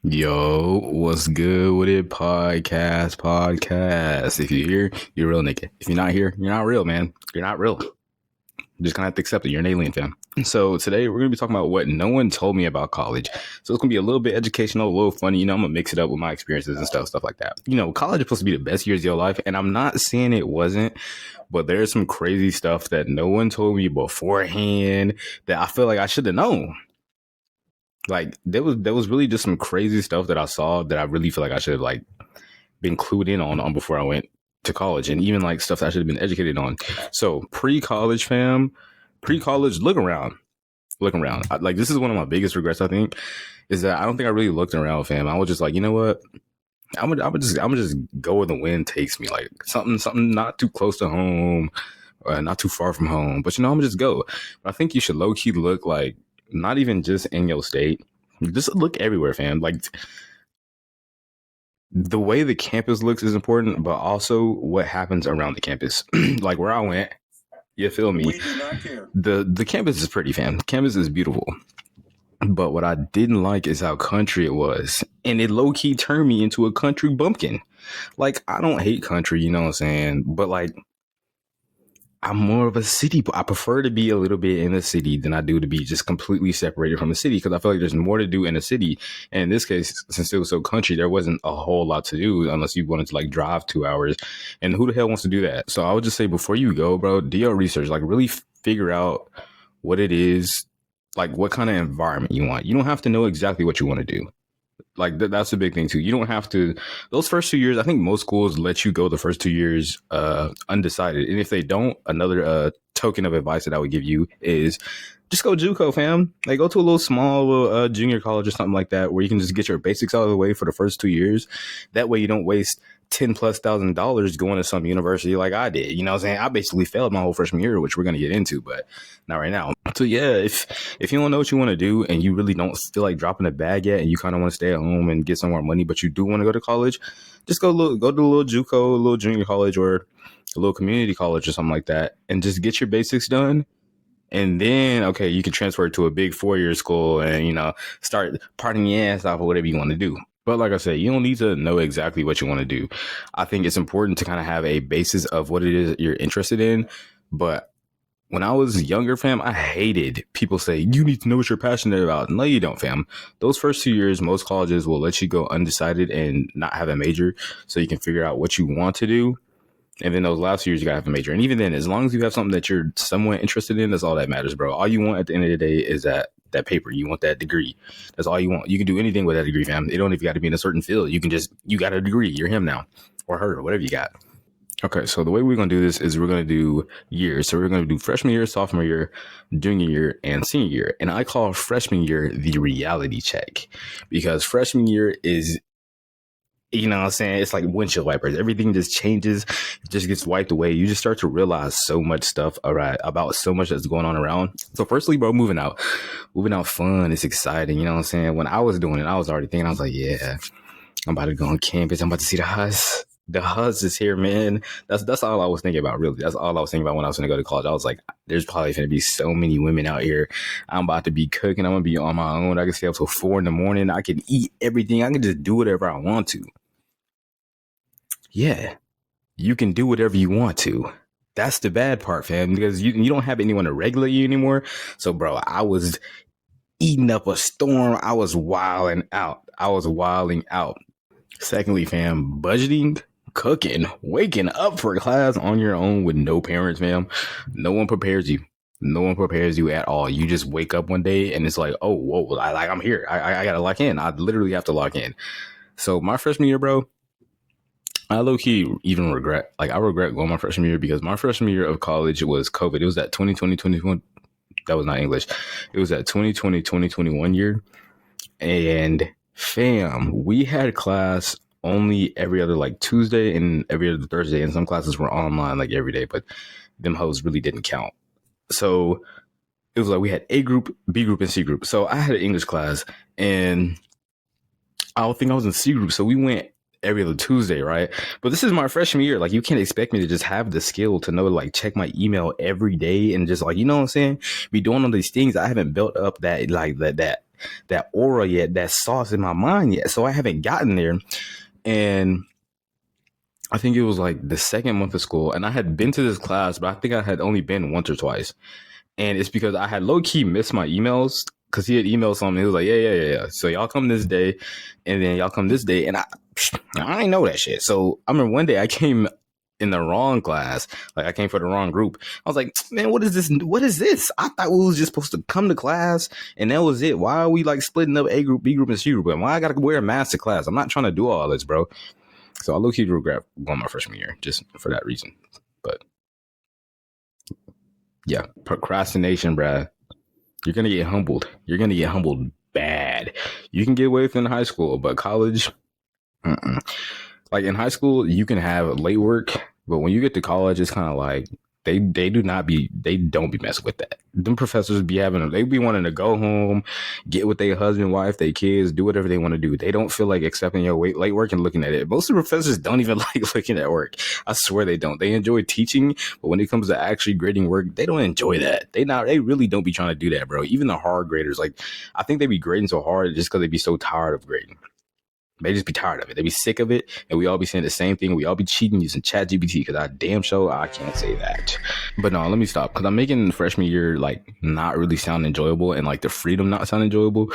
Yo, what's good with it? Podcast. If you're here, you're real, nigga. If you're not here, you're not real, man. You're not real. You're just gonna have to accept it. You're an alien, fam. So today we're gonna be talking about what no one told me about college. So it's gonna be a little bit educational, a little funny. I'm gonna mix it up with my experiences and stuff like that. College is supposed to be the best years of your life, and I'm not saying it wasn't, but there's some crazy stuff that no one told me beforehand that I feel like I should have known. Like there was really just some crazy stuff that I saw that I really feel like I should have like been clued in on before I went to college, and even like stuff that I should have been educated on. So pre-college, fam, pre-college, look around. Like this is one of my biggest regrets. I think is that I don't think I really looked around, fam. I was just like, you know what? I'm gonna just go where the wind takes me. Like something not too close to home, not too far from home. But I'm gonna just go. But I think you should low key look like not even just in your state. Just look everywhere, fam. Like the way the campus looks is important, but also what happens around the campus. Like where I went, you feel me? We do not care. The campus is pretty, fam. The campus is beautiful. But what I didn't like is how country it was. And it low key turned me into a country bumpkin. Like, I don't hate country, you know what I'm saying? But like, I'm more of a city. I prefer to be a little bit in the city than I do to be just completely separated from the city, because I feel like there's more to do in the city. And in this case, since it was so country, there wasn't a whole lot to do unless you wanted to like drive 2 hours. And who the hell wants to do that? So I would just say before you go, bro, do your research. Like really figure out what it is, like what kind of environment you want. You don't have to know exactly what you want to do. Like that's a big thing too. You don't have to. Those first 2 years, I think most schools let you go the first 2 years undecided. And if they don't, another token of advice that I would give you is just go JUCO, fam. Like go to a little small little junior college or something like that, where you can just get your basics out of the way for the first 2 years. That way you don't waste $10,000+ going to some university like I did. You know what I'm saying? I basically failed my whole freshman year, which we're going to get into, but not right now. So yeah, if you don't know what you want to do and you really don't feel like dropping a bag yet, and you kind of want to stay at home and get some more money, but you do want to go to college, just go to a little JUCO, a little junior college, or a little community college or something like that, and just get your basics done. And then, okay, you can transfer to a big 4-year school and, start partying your ass off or whatever you want to do. But like I said, you don't need to know exactly what you want to do. I think it's important to kind of have a basis of what it is you're interested in. But when I was younger, fam, I hated people say, you need to know what you're passionate about. No, you don't, fam. Those first 2 years, most colleges will let you go undecided and not have a major so you can figure out what you want to do. And then those last years, you gotta have a major. And even then, as long as you have something that you're somewhat interested in, that's all that matters, bro. All you want at the end of the day is that paper. You want that degree. That's all you want. You can do anything with that degree, fam. It don't even got to be in a certain field. You got a degree. You're him now, or her, or whatever you got. Okay, so the way we're going to do this is we're going to do years. So we're going to do freshman year, sophomore year, junior year, and senior year. And I call freshman year the reality check, because freshman year is, you know what I'm saying? It's like windshield wipers. Everything just changes. It just gets wiped away. You just start to realize so much stuff about so much that's going on around. So firstly, bro, moving out fun. It's exciting. You know what I'm saying? When I was doing it, I was already thinking, I was like, yeah, I'm about to go on campus. I'm about to see the hus. The hus is here, man. That's all I was thinking about, really. That's all I was thinking about when I was going to go to college. I was like, there's probably going to be so many women out here. I'm about to be cooking. I'm going to be on my own. I can stay up till 4 a.m. I can eat everything. I can just do whatever I want to. Yeah, you can do whatever you want to. That's the bad part, fam, because you don't have anyone to regulate you anymore. So, bro, I was eating up a storm. I was wilding out. Secondly, fam, budgeting, cooking, waking up for class on your own with no parents, fam. No one prepares you. No one prepares you at all. You just wake up one day and it's like, oh, whoa, I'm here. I got to lock in. I literally have to lock in. So my freshman year, bro, I low-key even regret going my freshman year, because my freshman year of college was COVID. It was that 2020, 2021. That was not English. It was that 2020, 2021 year. And fam, we had class only every other like Tuesday and every other Thursday. And some classes were online like every day, but them hoes really didn't count. So it was like we had A group, B group, and C group. So I had an English class and I don't think I was in C group. So we went every other Tuesday, right? But this is my freshman year. Like, you can't expect me to just have the skill to know, like, check my email every day and just, like, you know what I'm saying? Be doing all these things. I haven't built up that that aura yet, that sauce in my mind yet. So I haven't gotten there. And I think it was like the second month of school, and I had been to this class, but I think I had only been once or twice. And it's because I had low key missed my emails because he had emailed something. He was like, yeah. So y'all come this day, and then y'all come this day, and I didn't know that shit. So I remember one day I came in the wrong class, like I came for the wrong group. I was like, man, what is this? What is this? I thought we was just supposed to come to class, and that was it. Why are we like splitting up A group, B group, and C group? And why I gotta wear a mask to class? I'm not trying to do all this, bro. So I low key regret going my freshman year just for that reason. But yeah, procrastination, bruh. You're gonna get humbled. You're gonna get humbled bad. You can get away with it in high school, but college, like in high school, you can have late work, but when you get to college, it's kind of like they don't be messing with that. Them professors they be wanting to go home, get with their husband, wife, their kids, do whatever they want to do. They don't feel like accepting your late work and looking at it. Most of the professors don't even like looking at work. I swear they don't. They enjoy teaching, but when it comes to actually grading work, they don't enjoy that. They really don't be trying to do that, bro. Even the hard graders, like I think they be grading so hard just because they be so tired of grading. They just be tired of it. They be sick of it, and we all be saying the same thing. We all be cheating using ChatGPT because I damn sure I can't say that. But no, let me stop because I'm making freshman year like not really sound enjoyable and like the freedom not sound enjoyable,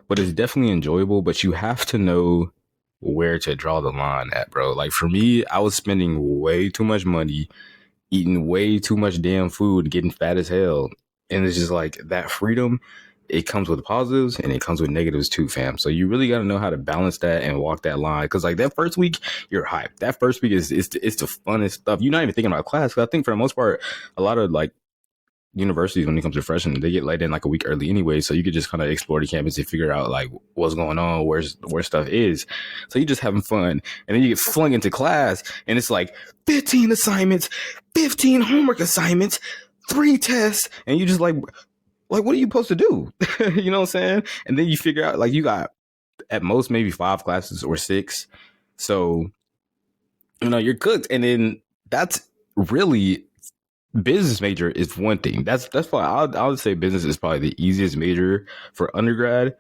but it's definitely enjoyable. But you have to know where to draw the line at, bro. Like for me, I was spending way too much money, eating way too much damn food, getting fat as hell, and it's just like that freedom. It comes with positives and it comes with negatives too, fam. So you really got to know how to balance that and walk that line. Because like that first week, you're hyped. That first week is the funnest stuff. You're not even thinking about class. Because I think for the most part, a lot of like universities, when it comes to freshmen, they get let in like a week early anyway. So you could just kind of explore the campus and figure out like what's going on, where stuff is. So you're just having fun. And then you get flung into class and it's like 15 assignments, 15 homework assignments, 3 tests. And you just like, what are you supposed to do? You know what I'm saying? And then you figure out like you got at most maybe 5 classes or 6. So, you know, you're cooked. And then that's really business major is one thing. That's why I would say business is probably the easiest major for undergrad.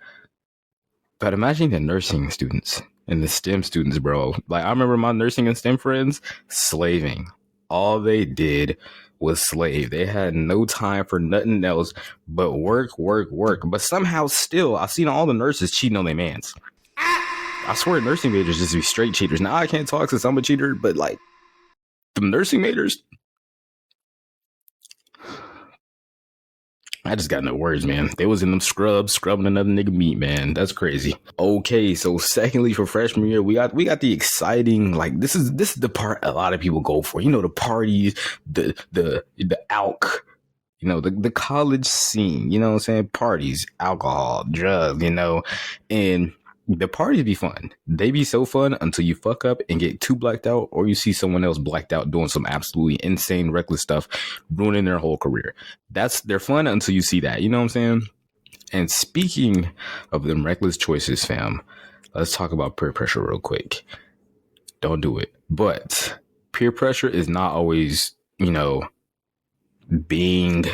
But imagine the nursing students and the STEM students, bro. Like I remember my nursing and STEM friends slaving. All they did was slave. They had no time for nothing else but work. But somehow still, I've seen all the nurses cheating on their mans. I swear nursing majors just be straight cheaters. Now I can't talk since I'm a cheater, but like the nursing majors, I just got no words, man. They was in them scrubbing another nigga meat, man. That's crazy. Okay, so secondly, for freshman year, we got the exciting, like this is the part a lot of people go for. You know, the parties, the alk, you know, the college scene, you know what I'm saying? Parties, alcohol, drugs, you know, and the parties be fun. They be so fun until you fuck up and get too blacked out, or you see someone else blacked out doing some absolutely insane, reckless stuff, ruining their whole career. They're fun until you see that. You know what I'm saying? And speaking of them reckless choices, fam, let's talk about peer pressure real quick. Don't do it. But peer pressure is not always, you know, being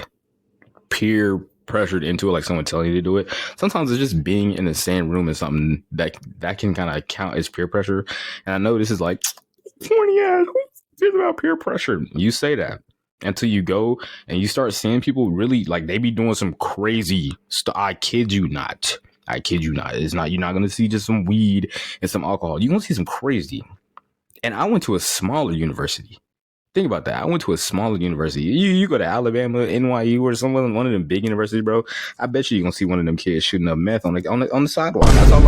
peer pressured into it, like someone telling you to do it. Sometimes it's just being in the same room is something that can kind of count as peer pressure. And I know this is like corny ass. Who cares about peer pressure? You say that until you go and you start seeing people really like they be doing some crazy stuff. I kid you not. It's not, you're not going to see just some weed and some alcohol. You're going to see some crazy. And I went to a smaller university. Think about that. I went to a smaller university. You go to Alabama, NYU, or one of them big universities, bro. I bet you're gonna see one of them kids shooting up meth on the sidewalk. That's all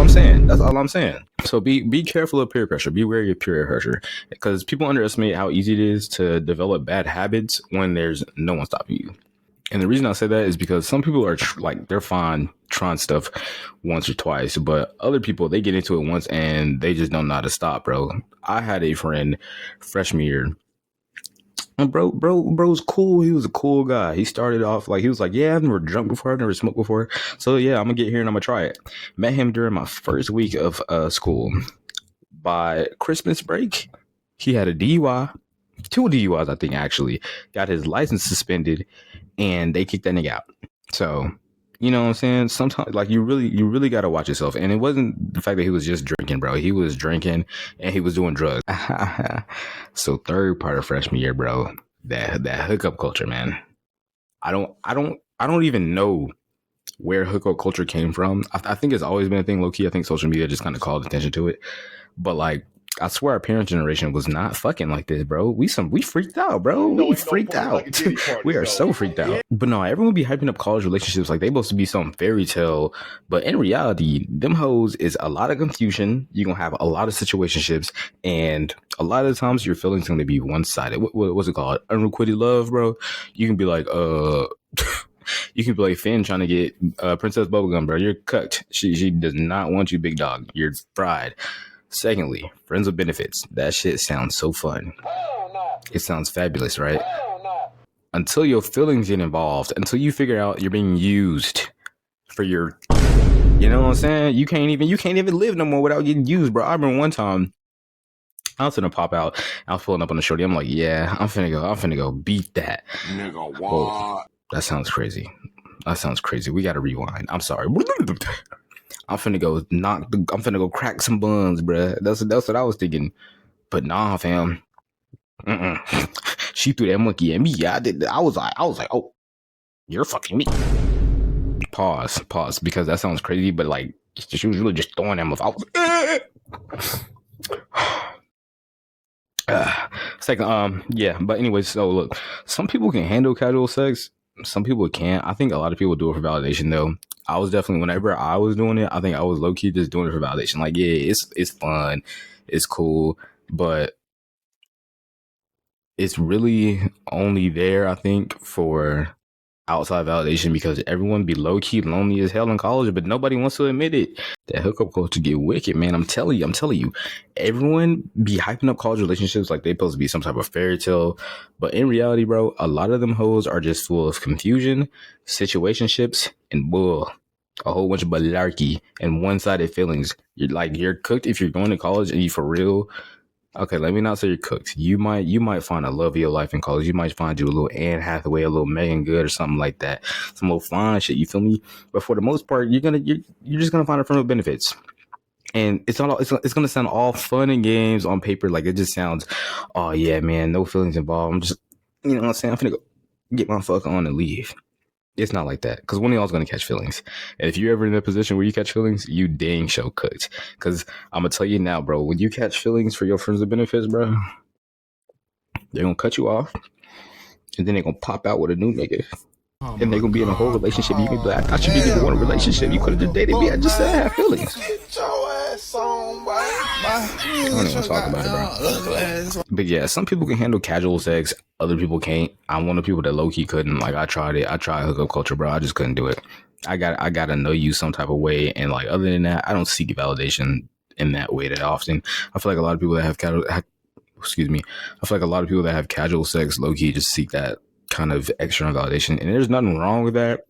I'm saying. So be careful of peer pressure. Be wary of peer pressure, because people underestimate how easy it is to develop bad habits when there's no one stopping you. And the reason I say that is because some people are they're fine trying stuff once or twice, but other people, they get into it once and they just don't know how to stop, bro. I had a friend freshman year. And bro's cool. He was a cool guy. He started off like, he was like, yeah, I've never drunk before. I've never smoked before. So yeah, I'm gonna get here and I'm gonna try it. Met him during my first week of school. By Christmas break, he had a DUI, 2 DUIs, I think, actually. Got his license suspended and they kicked that nigga out. So You know what I'm saying? Sometimes, like, you really got to watch yourself. And it wasn't the fact that he was just drinking, bro. He was drinking and he was doing drugs. So third part of freshman year, bro, that hookup culture, man. I don't even know where hookup culture came from. I think it's always been a thing, low key. I think social media just kind of called attention to it. But like, I swear our parent generation was not fucking like this, bro. We freaked out, bro. We freaked out. We are so freaked out. But no, everyone be hyping up college relationships like they supposed to be some fairy tale. But in reality, them hoes is a lot of confusion. You're gonna have a lot of situationships, and a lot of the times your feelings gonna be one sided. What's it called? Unrequited love, bro. You can be like, you can be like Finn trying to get Princess Bubblegum, bro. You're cooked. She does not want you, big dog. You're fried. Secondly, friends with benefits. That shit sounds so fun. It sounds fabulous, right? Until your feelings get involved, until you figure out you're being used for your, you know what I'm saying? You can't even live no more without getting used, bro. I remember one time I was gonna pop out. I was pulling up on the shorty. I'm like, yeah, I'm finna go beat that. Nigga, what? Whoa, that sounds crazy. We gotta rewind. I'm sorry. I'm finna go crack some buns, bruh. That's what I was thinking. But nah, fam. She threw that monkey at me. I was like, oh, you're fucking me. Pause, because that sounds crazy, but like, she was really just throwing that motherfucker. Second, yeah, but anyways, so look, some people can handle casual sex, some people can't. I think a lot of people do it for validation, though. I was definitely, whenever I was doing it, I think I was low key just doing it for validation. Like, yeah, it's fun, it's cool, but it's really only there, I think, for outside validation, because everyone be low key lonely as hell in college, but nobody wants to admit it. That hookup culture get wicked, man. I'm telling you, everyone be hyping up college relationships like they supposed to be some type of fairy tale, but in reality, bro, a lot of them hoes are just full of confusion, situationships, and bull. A whole bunch of malarkey and one-sided feelings. You're cooked if you're going to college and you for real. Okay, let me not say you're cooked. You might find a love of your life in college. You might find you a little Anne Hathaway, a little Megan Good, or something like that. Some little fine shit. You feel me? But for the most part, you're just gonna find a friend with benefits, and it's gonna sound all fun and games on paper. Like, it just sounds, oh yeah, man, no feelings involved. I'm just, you know what I'm saying? I'm finna go get my fuck on and leave. It's not like that, because one of y'all's gonna catch feelings, and if you're ever in a position where you catch feelings, you dang show cooked. Because I'm gonna tell you now, bro, when you catch feelings for your friends with benefits, bro, they're gonna cut you off, and then they're gonna pop out with a new nigga, and they're gonna be in a whole relationship. You can be like, I thought you didn't want a relationship. You could have just dated me. I just said I have feelings. I don't even talk about it, bro. But yeah, some people can handle casual sex, other people can't. I'm one of the people that low key couldn't. Like, I tried it. I tried hookup culture, bro. I just couldn't do it. I gotta know you some type of way, and like, other than that, I don't seek validation in that way that often. I feel like a lot of people that have I feel like a lot of people that have casual sex low key just seek that kind of external validation, and there's nothing wrong with that.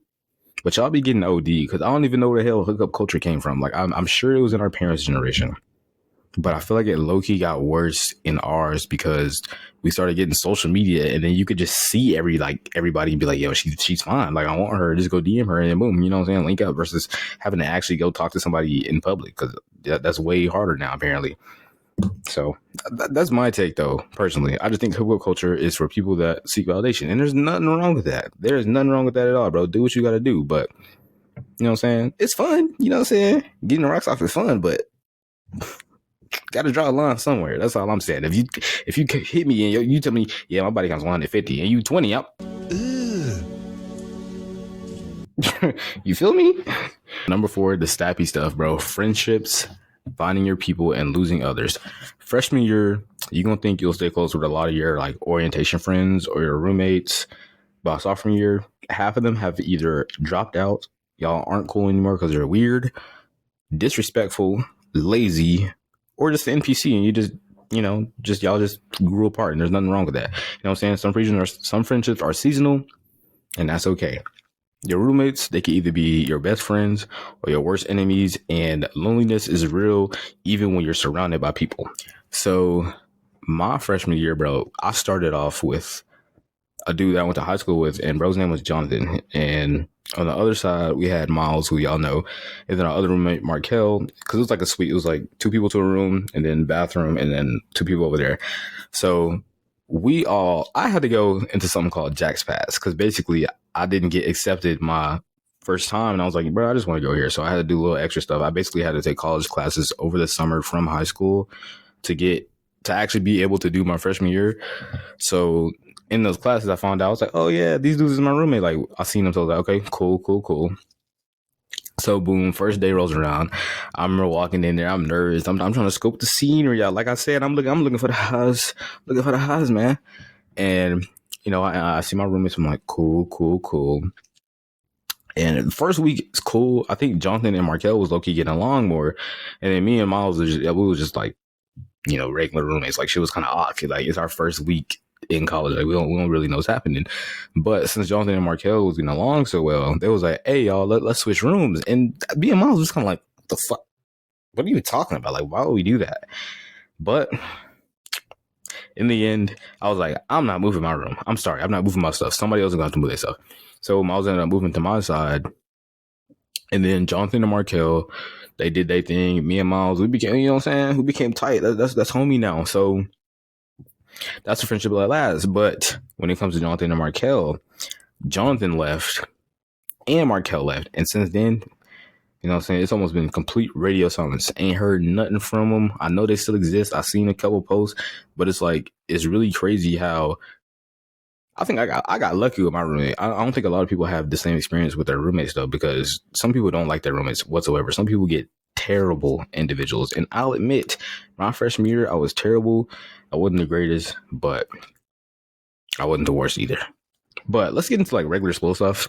But y'all be getting OD, because I don't even know where the hell hookup culture came from. Like, I'm sure it was in our parents' generation, but I feel like it low key got worse in ours, because we started getting social media, and then you could just see everybody and be like, yo, she's fine. Like, I want her. Just go DM her, and then boom, you know what I'm saying? Link up, versus having to actually go talk to somebody in public, because that's way harder now, apparently. So that's my take, though. Personally, I just think hookup culture is for people that seek validation, and there's nothing wrong with that. There's nothing wrong with that at all, bro. Do what you got to do, but you know what I'm saying? It's fun. You know what I'm saying? Getting the rocks off is fun, but got to draw a line somewhere. That's all I'm saying. If you hit me and you tell me, yeah, my body counts 150, and you 20, you feel me? Number 4, the stappy stuff, bro. Friendships, finding your people, and losing others. Freshman year, you're going to think you'll stay close with a lot of your like orientation friends or your roommates. By sophomore year, half of them have either dropped out, y'all aren't cool anymore because they're weird, disrespectful, lazy, or just an NPC, and you just, y'all just grew apart, and there's nothing wrong with that. You know what I'm saying? Some friendships are seasonal, and that's okay. Your roommates, they can either be your best friends or your worst enemies, and loneliness is real even when you're surrounded by people. So my freshman year, bro, I started off with a dude that I went to high school with, and bro's name was Jonathan. And on the other side, we had Miles, who y'all know, and then our other roommate, Markel, because it was like a suite. It was like two people to a room, and then bathroom, and then two people over there. So I had to go into something called Jack's Pass, because basically I didn't get accepted my first time, and I was like, bro, I just want to go here. So I had to do a little extra stuff. I basically had to take college classes over the summer from high school to actually be able to do my freshman year. So in those classes, I found out, I was like, oh yeah, these dudes is my roommate. Like, I seen them, so I was like, okay, cool. So boom, first day rolls around. I remember walking in there. I'm nervous. I'm trying to scope the scenery out. Like I said, I'm looking for the house, man. And I see my roommates. I'm like, cool. And the first week it's cool. I think Jonathan and Markel was low-key getting along more, and then me and Miles we was just like, regular roommates. Like, she was kind of odd. Like, it's our first week in college. Like, we don't really know what's happening. But since Jonathan and Markel was getting along so well, they was like, hey y'all, let's switch rooms. And me and Miles was kind of like, what the fuck? What are you talking about? Like, why would we do that? But in the end, I was like, I'm not moving my room. I'm sorry, I'm not moving my stuff. Somebody else is going to have to move their stuff. So Miles ended up moving to my side. And then Jonathan and Markel, they did their thing. Me and Miles, we became, we became tight. That's homie now. So that's a friendship that lasts. But when it comes to Jonathan and Markel, Jonathan left and Markel left. And since then, it's almost been complete radio silence. Ain't heard nothing from them. I know they still exist. I've seen a couple posts, but it's like, it's really crazy how I think I got lucky with my roommate. I don't think a lot of people have the same experience with their roommates, though, because some people don't like their roommates whatsoever. Some people get terrible individuals. And I'll admit, my freshman year, I was terrible. I wasn't the greatest, but I wasn't the worst either. But let's get into like regular school stuff.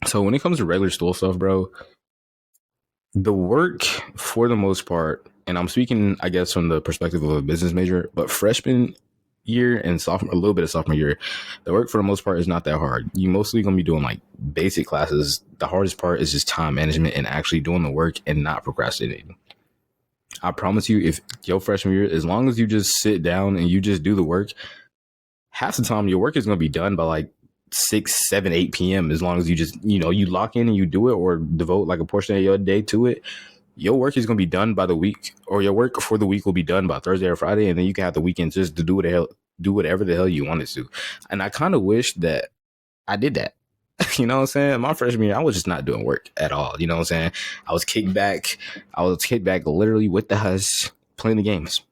So when it comes to regular school stuff, bro, the work for the most part, and I'm speaking, I guess, from the perspective of a business major, but freshman year and sophomore, a little bit of sophomore year, the work for the most part is not that hard. You mostly gonna be doing like basic classes. The hardest part is just time management and actually doing the work and not procrastinating. I promise you, if your freshman year, as long as you just sit down and you just do the work, half the time your work is gonna be done by like 6, 7, 8 p.m. As long as you just you lock in and you do it, or devote like a portion of your day to it. Your work is going to be done by the week, or your work for the week will be done by Thursday or Friday. And then you can have the weekend just to do whatever the hell you wanted to. And I kind of wish that I did that. You know what I'm saying? My freshman year, I was just not doing work at all. You know what I'm saying? I was kicked back literally with the hush, playing the games.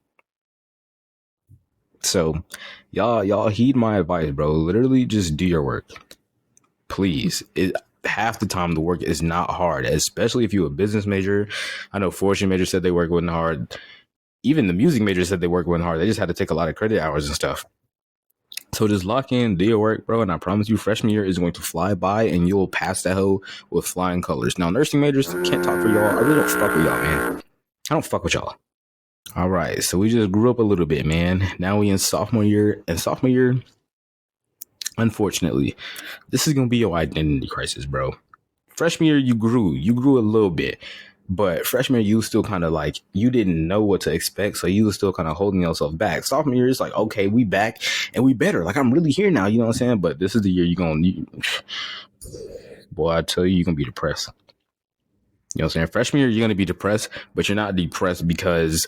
So y'all heed my advice, bro. Literally just do your work. Please. Half the time the work is not hard, especially if you're a business major. I know forestry major said they work with hard. Even the music major said they work with hard. They just had to take a lot of credit hours and stuff. So just lock in, do your work, bro, and I promise you freshman year is going to fly by and you'll pass that hoe with flying colors. Now, nursing majors, can't talk for y'all. I really don't fuck with y'all, man. I don't fuck with y'all. All right, so we just grew up a little bit, man. Now we in sophomore year, unfortunately, this is going to be your identity crisis, bro. Freshman year, you grew a little bit, but freshman year, you still kind of like, you didn't know what to expect, so you were still kind of holding yourself back. Sophomore year, it's like, okay, we back, and we better. Like, I'm really here now, you know what I'm saying? But this is the year boy, I tell you, you're going to be depressed. You know what I'm saying? Freshman year, you're going to be depressed, but you're not depressed because,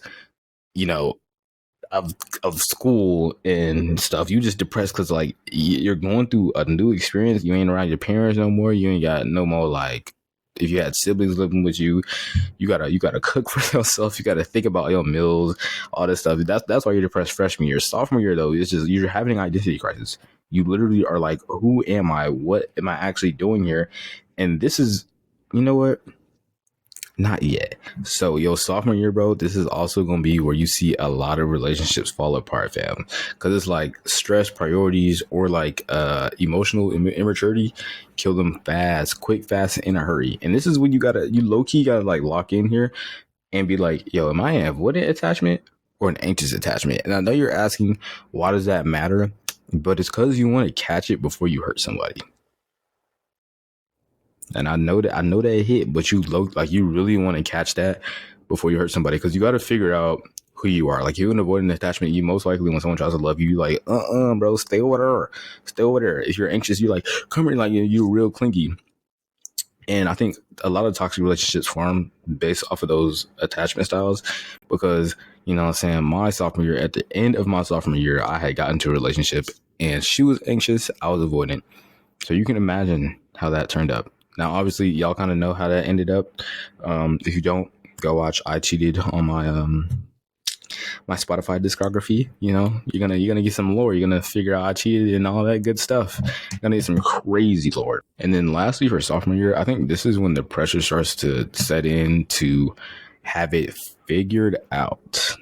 of school and stuff. You just depressed because like you're going through a new experience. You ain't around your parents no more. You ain't got no more like, if you had siblings living with you, you gotta cook for yourself. You gotta think about your meals, all this stuff. That's why you're depressed freshman year. Sophomore year though, it's just you're having an identity crisis. You literally are like, who am I? What am I actually doing here? And this is, you know what? Not yet. So, sophomore year, bro, this is also going to be where you see a lot of relationships fall apart, fam. Because it's like stress, priorities, or like emotional immaturity kill them quick, fast, in a hurry. And this is when you low-key got to like lock in here and be like, yo, am I an avoidant attachment or an anxious attachment? And I know you're asking, why does that matter? But it's because you want to catch it before you hurt somebody. And I know that it hit, but you really want to catch that before you hurt somebody, because you got to figure out who you are. Like, you an avoidant attachment, you most likely, when someone tries to love you, you like, bro, stay with her. Stay with her. If you're anxious, you like, come here, like, you're real clingy. And I think a lot of toxic relationships form based off of those attachment styles because, you know what I'm saying, my sophomore year, at the end of my sophomore year, I had gotten into a relationship and she was anxious, I was avoidant. So you can imagine how that turned up. Now, obviously, y'all kind of know how that ended up. If you don't, go watch I Cheated on my Spotify discography. You know, you're gonna get some lore. You're gonna figure out I cheated and all that good stuff. You're gonna get some crazy lore. And then lastly, for sophomore year, I think this is when the pressure starts to set in to have it figured out.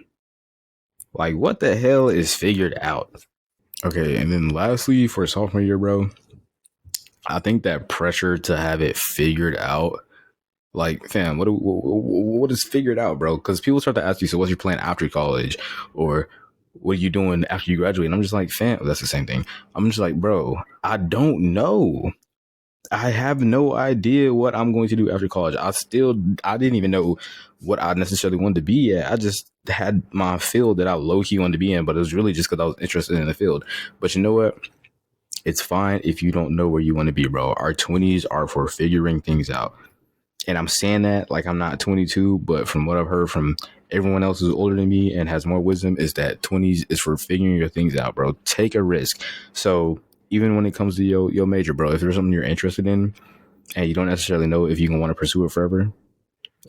Like, what the hell is figured out? Okay, and then lastly, for sophomore year, bro, I think that pressure to have it figured out. Like, fam, what is figured out, bro? Because people start to ask you, so what's your plan after college? Or what are you doing after you graduate? And I'm just like, fam, that's the same thing. I'm just like, bro, I don't know. I have no idea what I'm going to do after college. I didn't even know what I necessarily wanted to be at. I just had my field that I low-key wanted to be in, but it was really just because I was interested in the field. But you know what? It's fine if you don't know where you want to be, bro. Our 20s are for figuring things out. And I'm saying that like I'm not 22, but from what I've heard from everyone else who's older than me and has more wisdom, is that 20s is for figuring your things out, bro. Take a risk. So even when it comes to your major, bro, if there's something you're interested in and you don't necessarily know if you can want to pursue it forever,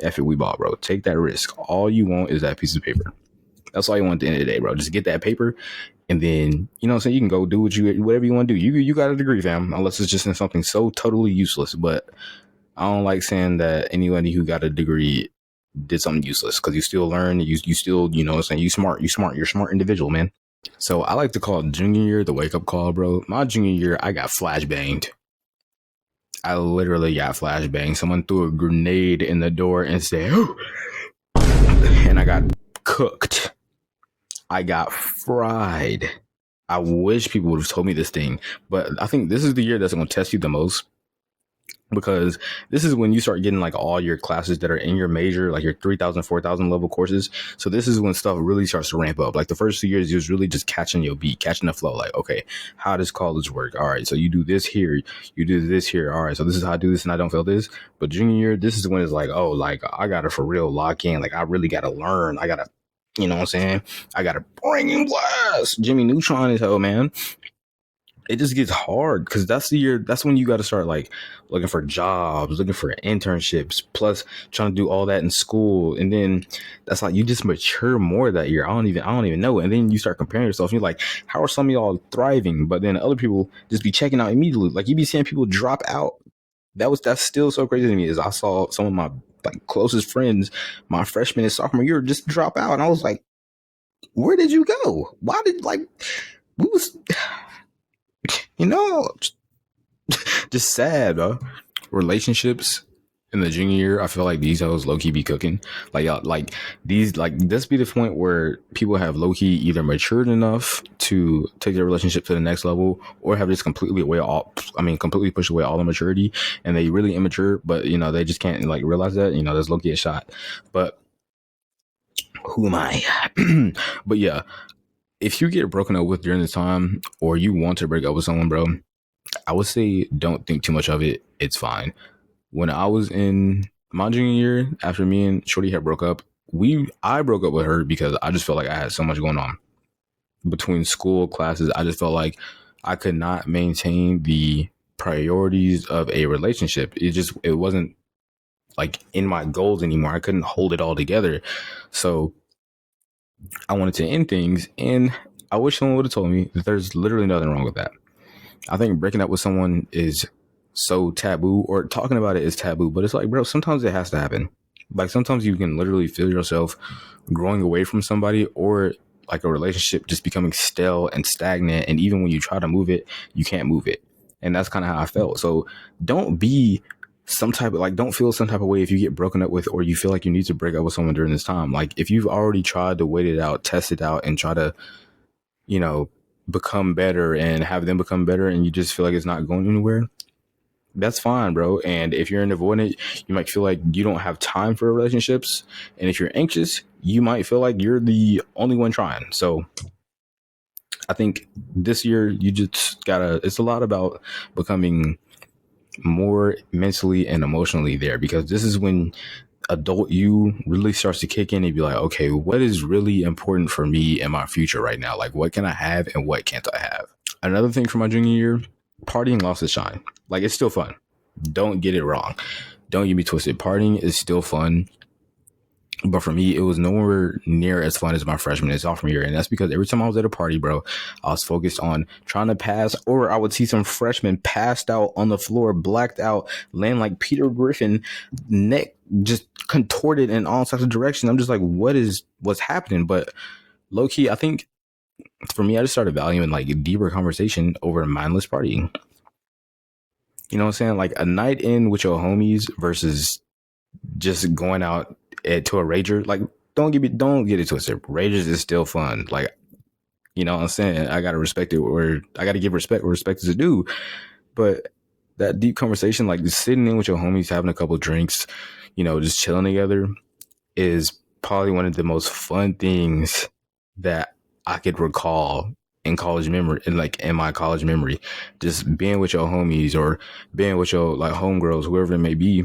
F it, we ball, bro. Take that risk. All you want is that piece of paper. That's all you want at the end of the day, bro. Just get that paper, and then, you know what I'm saying, you can go do whatever you want to do. You got a degree, fam, unless it's just in something so totally useless. But I don't like saying that anybody who got a degree did something useless, because you still learn. You still, you know what I'm saying, you're a smart individual, man. So I like to call junior year the wake up call, bro. My junior year, I got flashbanged. I literally got flashbanged. Someone threw a grenade in the door and said, and I got cooked. I got fried. I wish people would have told me this thing, but I think this is the year that's going to test you the most, because this is when you start getting like all your classes that are in your major, like your 3,000, 4,000 level courses. So this is when stuff really starts to ramp up. Like the first 2 years, you was really just catching your beat, catching the flow. Like, okay, how does college work? All right, so you do this here, you do this here. All right, so this is how I do this and I don't feel this. But junior year, this is when it's like, oh, like I got to for real lock in. Like I really got to learn. I got to, you know what I'm saying? I got to bring in blast. Jimmy Neutron is hell, man. It just gets hard because that's when you got to start like looking for jobs, looking for internships, plus trying to do all that in school. And then that's like, you just mature more that year. I don't even know. And then you start comparing yourself and you're like, how are some of y'all thriving? But then other people just be checking out immediately. Like you be seeing people drop out. That's still so crazy to me, is I saw some of my like closest friends, my freshman and sophomore year, just drop out. And I was like, where did you go? Why did we was, you know, just sad, bro. Relationships in the junior year, I feel like these hoes low key be cooking. Like y'all, like these, like this be the point where people have low key either matured enough to take their relationship to the next level, or have just completely pushed away all the maturity, and they really immature. But you know, they just can't like realize that. You know, there's low key a shot. But who am I? But yeah, if you get broken up with during this time, or you want to break up with someone, bro, I would say don't think too much of it. It's fine. When I was in my junior year, after me and Shorty had broke up, I broke up with her because I just felt like I had so much going on between school, classes. I just felt like I could not maintain the priorities of a relationship. It wasn't like in my goals anymore. I couldn't hold it all together. So I wanted to end things, and I wish someone would have told me that there's literally nothing wrong with that. I think breaking up with someone is so taboo, or talking about it is taboo, but it's like, bro, sometimes it has to happen. Like sometimes you can literally feel yourself growing away from somebody, or like a relationship just becoming stale and stagnant. And even when you try to move it, you can't move it. And that's kind of how I felt. So don't feel some type of way if you get broken up with, or you feel like you need to break up with someone during this time. Like if you've already tried to wait it out, test it out, and try to, you know, become better and have them become better, and you just feel like it's not going anywhere, that's fine, bro. And if you're an avoidant, you might feel like you don't have time for relationships. And if you're anxious, you might feel like you're the only one trying. So I think this year you just gotta, it's a lot about becoming more mentally and emotionally there, because this is when adult you really starts to kick in and be like, okay, what is really important for me in my future right now? Like, what can I have and what can't I have? Another thing from my junior year, partying lost its shine. Like, it's still fun. Don't get it wrong. Don't get me twisted. Partying is still fun. But for me, it was nowhere near as fun as my freshman and sophomore year. And that's because every time I was at a party, bro, I was focused on trying to pass, or I would see some freshmen passed out on the floor, blacked out, laying like Peter Griffin, neck just contorted in all sorts of directions. I'm just like, what's happening? But low key, I think for me, I just started valuing like deeper conversation over mindless partying. You know what I'm saying? Like a night in with your homies versus just going out to a rager. Like, don't get it twisted. Ragers is still fun. Like, you know what I'm saying? I gotta respect it, or I gotta give respect where respect is due. But that deep conversation, like just sitting in with your homies, having a couple drinks, you know, just chilling together, is probably one of the most fun things that I could recall in college memory, and like in my college memory, just being with your homies or being with your like homegirls, whoever it may be,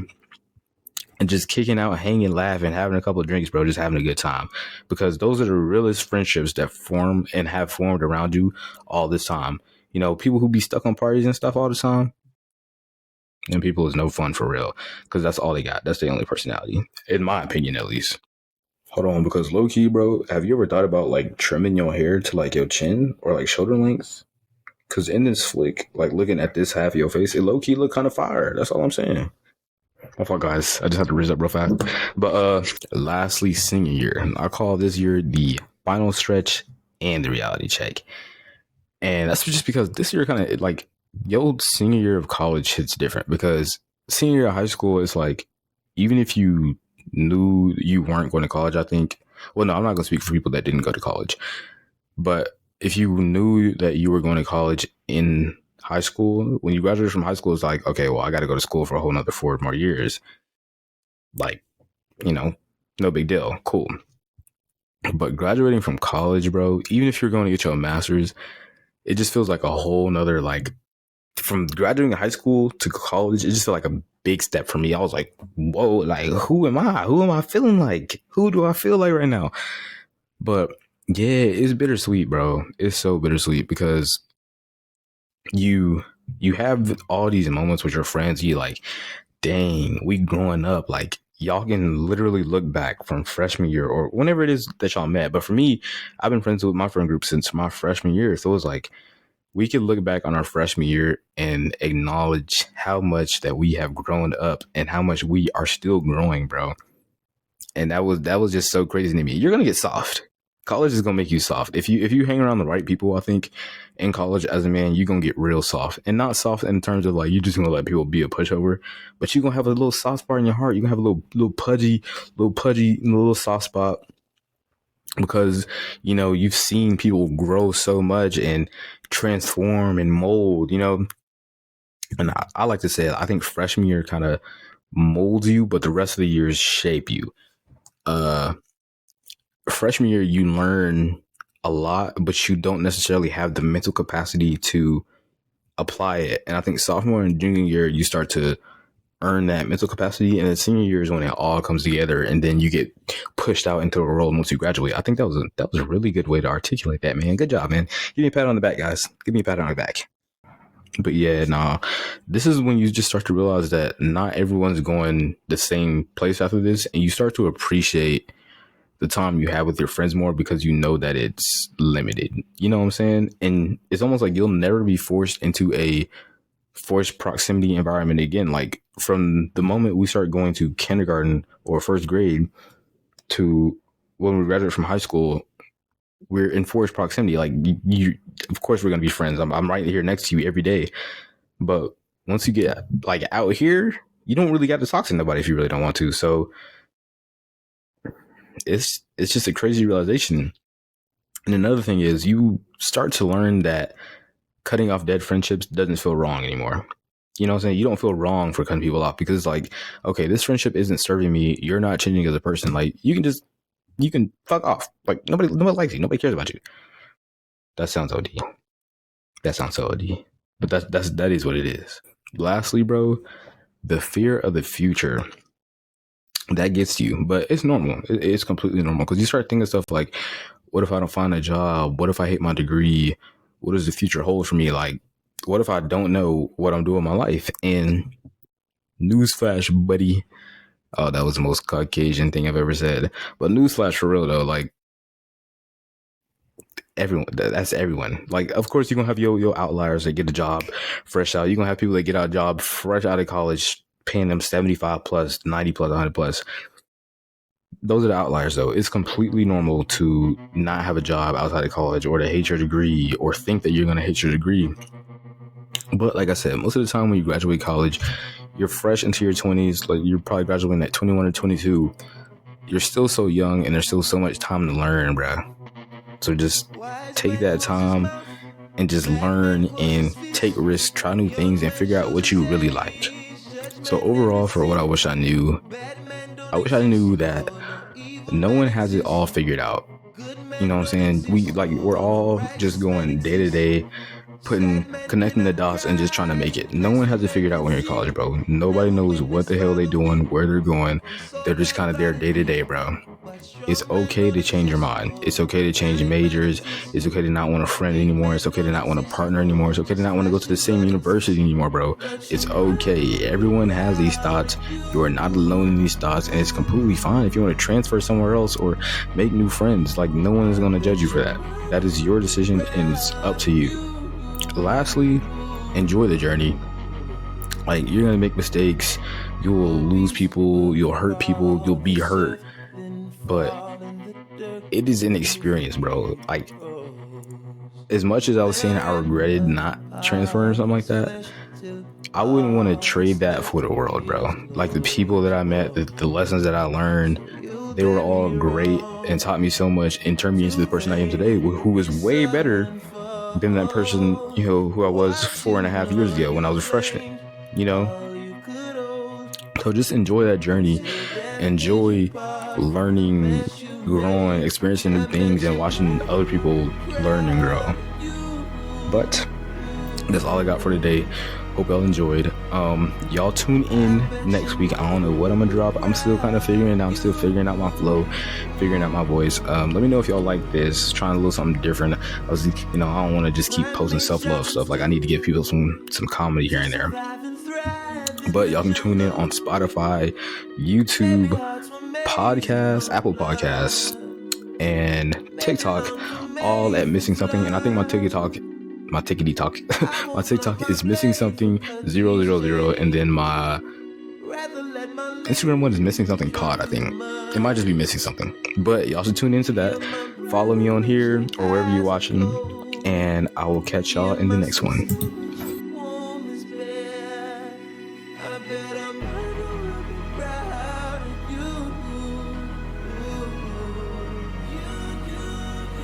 and just kicking out, hanging, laughing, having a couple of drinks, bro, just having a good time. Because those are the realest friendships that form and have formed around you all this time. You know, people who be stuck on parties and stuff all the time, and people is no fun for real, because that's all they got. That's the only personality, in my opinion, at least. Hold on, because low key, bro, have you ever thought about like trimming your hair to like your chin or like shoulder length? Because in this flick, like looking at this half of your face, it low key look kind of fire. That's all I'm saying. My fault, guys. I just had to raise up real fast. But lastly, senior year. I call this year the final stretch and the reality check. And that's just because this year kind of like your senior year of college hits different, because senior year of high school is like, even if you knew you weren't going to college, I think, well, no, I'm not going to speak for people that didn't go to college, but if you knew that you were going to college in high school, when you graduated from high school, it's like, okay, well, I got to go to school for a whole nother 4 more years. Like, you know, no big deal. Cool. But graduating from college, bro, even if you're going to get your master's, it just feels like a whole nother, like, from graduating high school to college, it just felt like a big step for me. I was like, whoa, like, who am I? Who am I feeling like? Who do I feel like right now? But yeah, it's bittersweet, bro. It's so bittersweet, because you have all these moments with your friends. You like, dang, we growing up. Like, y'all can literally look back from freshman year or whenever it is that y'all met. But for me, I've been friends with my friend group since my freshman year. So it was like, we could look back on our freshman year and acknowledge how much that we have grown up and how much we are still growing, bro. And that was just so crazy to me. You're gonna get soft. College is gonna make you soft. If you hang around the right people, I think in college as a man, you're gonna get real soft. And not soft in terms of like you're just gonna let people be a pushover, but you're gonna have a little soft spot in your heart. You're gonna have a little pudgy, little soft spot, because you know you've seen people grow so much and transform and mold, you know. And I like to say, I think freshman year kind of molds you, but the rest of the years shape you. Freshman year, you learn a lot, but you don't necessarily have the mental capacity to apply it. And I think sophomore and junior year, you start to earn that mental capacity, and then senior year is when it all comes together, and then you get pushed out into the world once you graduate. I think that was a really good way to articulate that, man. Good job, man. Give me a pat on the back, guys. Give me a pat on the back. But yeah, nah, this is when you just start to realize that not everyone's going the same place after this, and you start to appreciate the time you have with your friends more, because you know that it's limited. You know what I'm saying? And it's almost like you'll never be forced into a forced proximity environment again. Like from the moment we start going to kindergarten or first grade to when we graduate from high school, we're in forced proximity. Like you of course we're going to be friends. I'm right here next to you every day. But once you get like out here, you don't really got to talk to nobody if you really don't want to. So it's just a crazy realization. And another thing is you start to learn that cutting off dead friendships doesn't feel wrong anymore. You know what I'm saying? You don't feel wrong for cutting people off, because it's like, okay, this friendship isn't serving me. You're not changing as a person. Like you can just you can fuck off. Like nobody likes you. Nobody cares about you. That sounds OD. That sounds so OD. But that is what it is. Lastly, bro, the fear of the future. That gets to you, but it's normal. It's completely normal because you start thinking stuff like, what if I don't find a job? What if I hate my degree? What does the future hold for me? Like, what if I don't know what I'm doing in my life? And newsflash, buddy. Oh, that was the most Caucasian thing I've ever said. But newsflash for real though, like everyone, that's everyone. Like, of course, you're gonna have your outliers that get a job fresh out. You're gonna have people that get out a job fresh out of college, paying them 75 plus, 90 plus, 100 plus. Those are the outliers though. It's completely normal to not have a job outside of college or to hate your degree or think that you're gonna hate your degree. But like I said, most of the time when you graduate college, you're fresh into your 20s. Like you're probably graduating at 21 or 22. You're still so young and there's still so much time to learn, bruh. So just take that time and just learn and take risks, try new things, and figure out what you really like. So overall, for what I wish I knew that no one has it all figured out. You know what I'm saying? We're all just going day to day, connecting the dots and just trying to make it. No one has it figured out when you're in college, bro. Nobody knows what the hell they're doing, where they're going. They're just kind of there day to day, bro. It's okay to change your mind. It's okay to change majors. It's okay to not want a friend anymore. It's okay to not want a partner anymore. It's okay to not want to go to the same university anymore, bro. It's okay. Everyone has these thoughts. You are not alone in these thoughts, and it's completely fine if you want to transfer somewhere else or make new friends. Like, no one is going to judge you for that. That is your decision, and it's up to you. Lastly, enjoy the journey. Like, you're going to make mistakes. You will lose people. You'll hurt people. You'll be hurt. But it is an experience, bro. Like, as much as I was saying I regretted not transferring or something like that, I wouldn't want to trade that for the world, bro. Like, the people that I met, the lessons that I learned, they were all great and taught me so much and turned me into the person I am today, who is way better than that person, you know, who I was 4.5 years ago when I was a freshman, you know? So just enjoy that journey. Enjoy learning, growing, experiencing new things, and watching other people learn and grow. But that's all I got for today. Hope y'all enjoyed. Y'all tune in next week. I don't know what I'm gonna drop. I'm still kind of figuring it out. I'm still figuring out my flow, figuring out my voice. Let me know if y'all like this. Trying a little something different. I don't want to just keep posting self-love stuff. Like, I need to give people some comedy here and there. But y'all can tune in on Spotify, YouTube, Podcasts, Apple Podcasts, and TikTok, all at Missing Something. And I think my TikTok is Missing Something 000, and then my Instagram one is Missing Something Pod. I think it might just be Missing Something. But y'all should tune into that. Follow me on here or wherever you're watching, and I will catch y'all in the next one.